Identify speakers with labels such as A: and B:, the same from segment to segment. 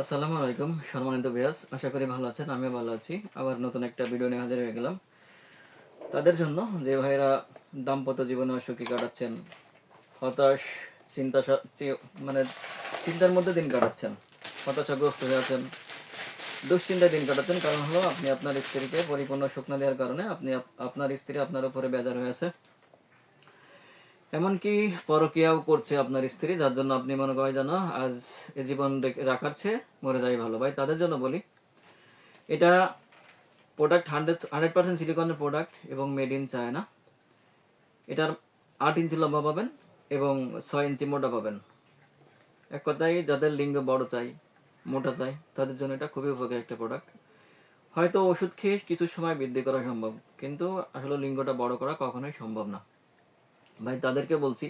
A: আসসালামু আলাইকুম সম্মানিত ভিউয়ার্স, আশা করি ভালো আছেন। আমিও ভালো আছি। আবার নতুন একটা ভিডিও নিয়ে হাজির হয়ে গেলাম তাদের জন্য যে ভাইরা দাম্পত্য জীবনে অসুখী কাটাচ্ছেন, হতাশ, চিন্তা মানে চিন্তার মধ্যে দিন কাটাচ্ছেন, হতাশাগ্রস্ত হয়ে আছেন, দুশ্চিন্তায় দিন কাটাচ্ছেন। কারণ হলো আপনি আপনার স্ত্রীকে পরিপূর্ণ সুখ না দেওয়ার কারণে আপনার স্ত্রী আপনার উপরে বেজার হয়ে আছে। এমনকি পরকীয়াও করছে আপনার স্ত্রী, যার জন্য আপনি মনে করেন যেন আজ এ জীবন রাখার চেয়ে মরে যাই ভালো। ভাই তাদের জন্য বলি, এটা প্রোডাক্ট 100% সিলিকনের প্রোডাক্ট এবং মেড ইন চায়না। এটার 8 ইঞ্চি লম্বা পাবেন এবং 6 ইঞ্চি মোটা পাবেন। এক কথায় যাদের লিঙ্গ বড় চাই, মোটা চাই, তাদের জন্য এটা খুবই উপকারী একটা প্রোডাক্ট। হয়তো ওষুধ খেয়ে কিছু সময় বৃদ্ধি করা সম্ভব, কিন্তু আসলে লিঙ্গটা বড় করা কখনোই সম্ভব না। ভাই তাদেরকে বলছি,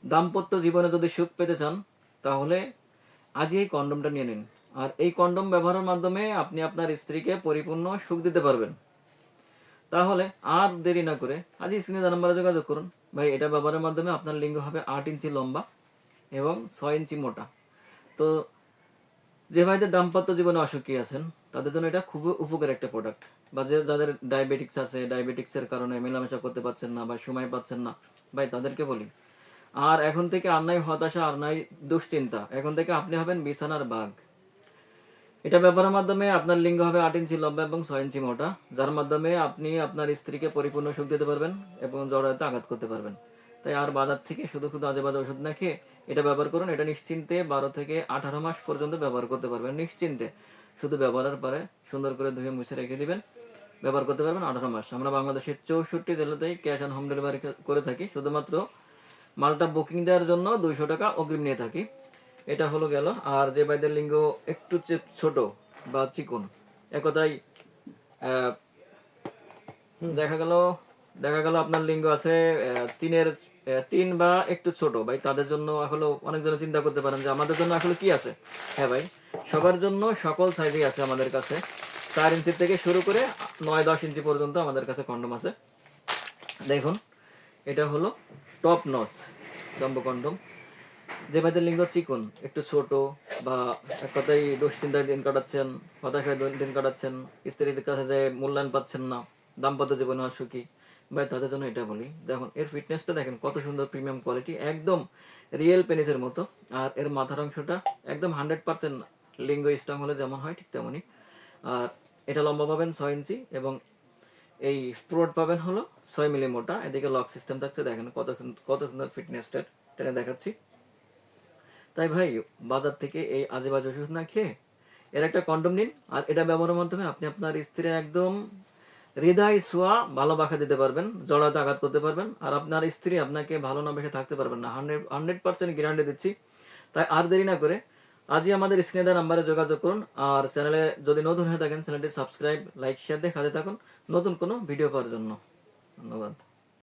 A: দাম্পত্য জীবনে যদি সুখ পেতে চান তাহলে আজই এই কন্ডমটা নিয়ে নিন। আর এই কন্ডম ব্যবহারের মাধ্যমে আপনি আপনার স্ত্রীকে পরিপূর্ণ সুখ দিতে পারবেন। তাহলে আর দেরি না করে আজই স্ক্রিনে দেওয়া নাম্বারে যোগাযোগ করুন। ভাই এটা ব্যবহারের মাধ্যমে আপনার লিঙ্গ হবে 8 ইঞ্চি লম্বা এবং 6 ইঞ্চি মোটা। তো যে ভাইদের দাম্পত্য জীবনে অসুখী আছেন তাদের জন্য এটা খুবই উপকারী একটা প্রোডাক্ট। বা যাদের ডায়াবেটিক্স আছে, ডায়াবেটিক্সের কারণে মেলামেশা করতে পারছেন না বা সময় পাচ্ছেন না, ভাই তাদেরকে বলি, আর এখন থেকে আর নাই হতাশা, আর নাই দুশ্চিন্তা। এখন থেকে আপনি হবেন বিছানার বাঘ। এটা ব্যবহারের মাধ্যমে আপনার লিঙ্গ হবে 8 ইঞ্চি লম্বা এবং 6 ইঞ্চি মোটা, যার মাধ্যমে আপনি আপনার স্ত্রীকে পরিপূর্ণ সুখ দিতে পারবেন এবং জড়ায়তে আঘাত করতে পারবেন। তাই আর বাজার থেকে শুধু শুধু আজে বাজে ওষুধ না খেয়ে এটা ব্যবহার করুন। এটা নিশ্চিন্তে 12 থেকে 18 মাস পর্যন্ত ব্যবহার করতে পারবেন নিশ্চিন্তে। শুধু ব্যবহারের পরে সুন্দর করে ধুয়ে মুছে রেখে দিবেন, ব্যবহার করতে পারবেন 18 মাস। আমরা বাংলাদেশের 64 জেলাতেই ক্যাশ অন হোম ডেলিভারি করে থাকি। শুধুমাত্র মালটা বুকিং দেওয়ার জন্য 200 টাকা অগ্রিম নিয়ে থাকি। এটা হলো গেল। আর যে ভাইদের লিঙ্গ একটু ছোট বা চিকন, একথাই আহ, দেখা গেল দেখা গেল আপনার লিঙ্গ আছে 3 বা একটু ছোট, ভাই তাদের জন্য আসলে অনেকজন চিন্তা করতে পারেন যে আমাদের জন্য আসলে কি আছে। হ্যাঁ ভাই, সবার জন্য সকল সাইজই আছে আমাদের কাছে। 4 ইঞ্চি থেকে শুরু করে 9-10 ইঞ্চি পর্যন্ত আমাদের কাছে কন্ডম আছে। দেখুন, এটা হলো টপ নচ জম্বো কন্ডম। যে ভাইদের লিঙ্গ চিকন, একটু ছোট, বা এক কথায় দুশ্চিন্তায় দিন কাটাচ্ছেন, হতাশায় দিন কাটাচ্ছেন, স্ত্রীর কাছে যে মূল্যায়ন পাচ্ছেন না, দাম্পত্য জীবনে অসুখী, ভাই তাদের জন্য এটা বলি। দেখুন এর ফিটনেসটা দেখেন কত সুন্দর, প্রিমিয়াম কোয়ালিটি, একদম রিয়েল পেনিসের মতো। আর এর মাথার অংশটা একদম 100% লিঙ্গ স্ট্রং হলে যেমন হয় ঠিক তেমনই। আর এটা লম্বা পাবেন 6 ইঞ্চি এবং এই প্রোড পাবেন হলো 6 মিলি মোটা। এদিকে লক সিস্টেম থাকছে, দেখেন কত সুন্দর ফিটনেসটা টেনে দেখাচ্ছি। তাই ভাই বাজার থেকে এই আজে বাজে ওষুধ না খেয়ে এর একটা কন্ডম নিন। আর এটা ব্যবহারের মাধ্যমে আপনি আপনার স্ত্রী একদম হৃদয় ছোঁয়া ভালোবাসা দিতে পারবেন, জড়াতে আঘাত করতে পারবেন। আর আপনার স্ত্রী আপনাকে ভালো না বেসে থাকতে পারবেন না, 100% গ্যারান্টি দিচ্ছি। তাই আর দেরি না করে আজই আমাদের স্ক্রিনে দেওয়া নাম্বারে যোগাযোগ করুন। আর চ্যানেলে যদি নতুন হয়ে থাকেন চ্যানেলটি সাবস্ক্রাইব, লাইক, শেয়ার দিয়ে সাথে থাকুন নতুন কোনো ভিডিও পাওয়ার জন্য। ধন্যবাদ।